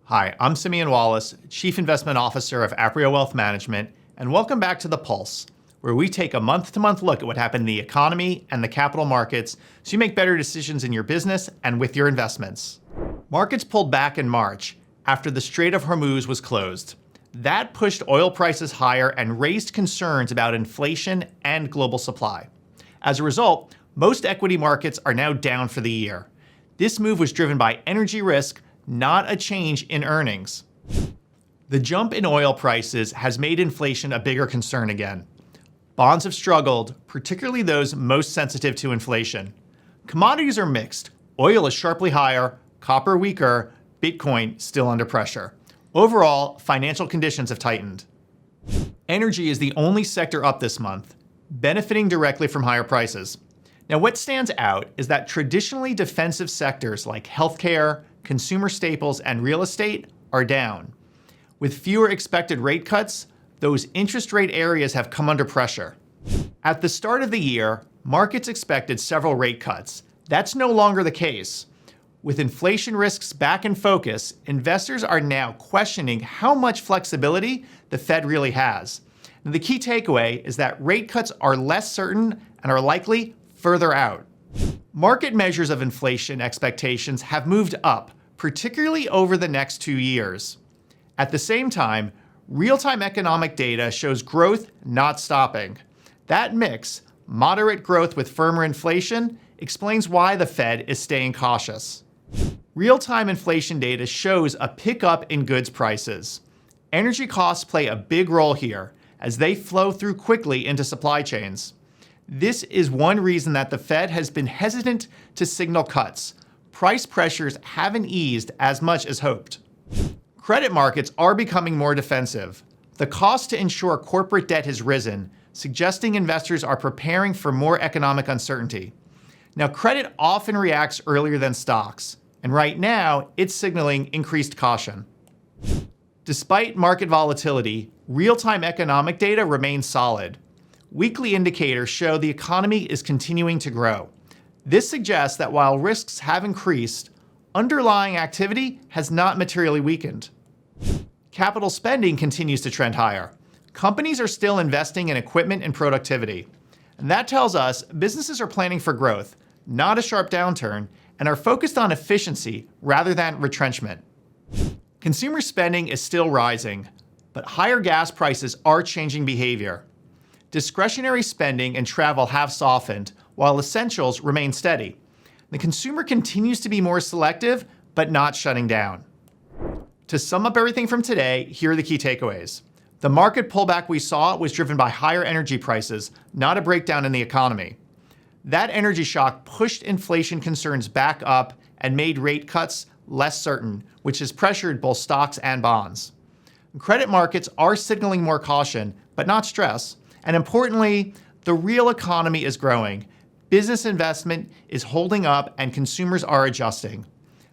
Hi, I'm Simeon Wallace, Chief Investment Officer of Aprio Wealth Management, and welcome back to The Pulse, where we take a month-to-month look at what happened in the economy and the capital markets so you make better decisions in your business and with your investments. Markets pulled back in March after the Strait of Hormuz was closed. That pushed oil prices higher and raised concerns about inflation and global supply. As a result, most equity markets are now down for the year. This move was driven by energy risk, not a change in earnings. The jump in oil prices has made inflation a bigger concern again. Bonds have struggled, particularly those most sensitive to inflation. Commodities are mixed. Oil is sharply higher, copper weaker, Bitcoin still under pressure. Overall, financial conditions have tightened. Energy is the only sector up this month, benefiting directly from higher prices. Now, what stands out is that traditionally defensive sectors like healthcare, consumer staples, and real estate are down. With fewer expected rate cuts, those interest rate areas have come under pressure. At the start of the year, markets expected several rate cuts. That's no longer the case. With inflation risks back in focus, investors are now questioning how much flexibility the Fed really has. And the key takeaway is that rate cuts are less certain and are likely further out. Market measures of inflation expectations have moved up, particularly over the next 2 years. At the same time, real-time economic data shows growth not stopping. That mix, moderate growth with firmer inflation, explains why the Fed is staying cautious. Real-time inflation data shows a pickup in goods prices. Energy costs play a big role here, as they flow through quickly into supply chains. This is one reason that the Fed has been hesitant to signal cuts. Price pressures haven't eased as much as hoped. Credit markets are becoming more defensive. The cost to insure corporate debt has risen, suggesting investors are preparing for more economic uncertainty. Now, credit often reacts earlier than stocks, and right now, it's signaling increased caution. Despite market volatility, real-time economic data remains solid. Weekly indicators show the economy is continuing to grow. This suggests that while risks have increased, underlying activity has not materially weakened. Capital spending continues to trend higher. Companies are still investing in equipment and productivity. And that tells us businesses are planning for growth, not a sharp downturn, and are focused on efficiency rather than retrenchment. Consumer spending is still rising, but higher gas prices are changing behavior. Discretionary spending and travel have softened, while essentials remain steady. The consumer continues to be more selective, but not shutting down. To sum up everything from today, here are the key takeaways. The market pullback we saw was driven by higher energy prices, not a breakdown in the economy. That energy shock pushed inflation concerns back up and made rate cuts less certain, which has pressured both stocks and bonds. Credit markets are signaling more caution, but not stress. And importantly, the real economy is growing. Business investment is holding up and consumers are adjusting.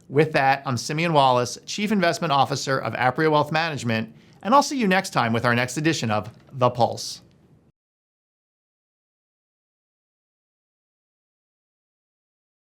With that, I'm Simeon Wallace, Chief Investment Officer of Aprio Wealth Management, and I'll see you next time with our next edition of The Pulse.